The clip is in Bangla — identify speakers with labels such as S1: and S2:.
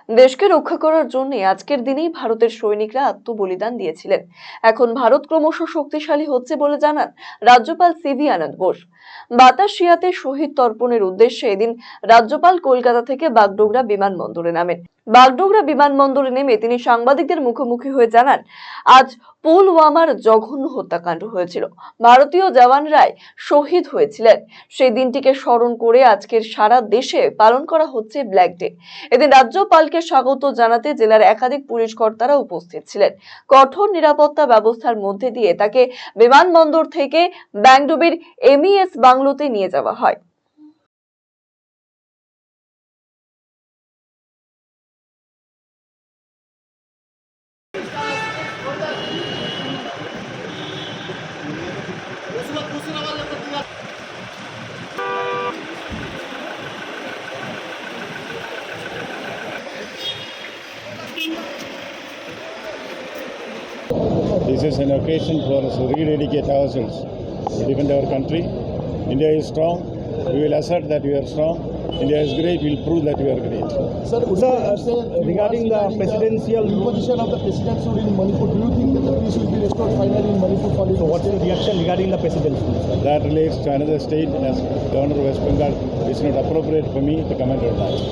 S1: দেশকে রক্ষা করার জন্য আজকের দিনেই ভারতের সৈনিকরা আত্মবলিদান দিয়েছিলেন। এখন ভারত ক্রমশ শক্তিশালী হচ্ছে বলে জানান রাজ্যপাল সিভি আনন্দ বোস। বাতাসিয়াতে শহীদ তর্পণের উদ্দেশ্যে এদিন রাজ্যপাল কলকাতা থেকে বাগডোগরা বিমানবন্দরে নামেন। বাগডোগরা বিমানবন্দরে নেমে তিনি সাংবাদিকদের মুখোমুখি হয়ে জানান, আজ পুলওয়ামার জঘন্য হত্যাকাণ্ড হয়েছিল, ভারতীয় জওয়ানরাই শহীদ হয়েছিলেন। সেই দিনটিকে স্মরণ করে আজকের সারা দেশে পালন করা হচ্ছে ব্ল্যাক ডে। এদিন রাজ্যপালকে স্বাগত জানাতে জেলার একাধিক পুলিশ কর্তারা উপস্থিত ছিলেন। কঠোর নিরাপত্তা ব্যবস্থার মধ্যে দিয়ে তাকে বিমানবন্দর থেকে বেঙ্গলুরুর এমইএস বাংলোতে নিয়ে যাওয়া হয়।
S2: This is an occasion for us to rededicate ourselves to defend our country. India is strong. We will assert that we are strong. India is great. We will prove that we are great.
S3: Sir, regarding the presidential
S4: position of the president in Manipur, do you think that the peace will be restored finally in Manipur?
S3: so what is the reaction regarding the presidency?
S2: That relates to another state. As Governor of West Bengal, it is not appropriate for me to comment on that.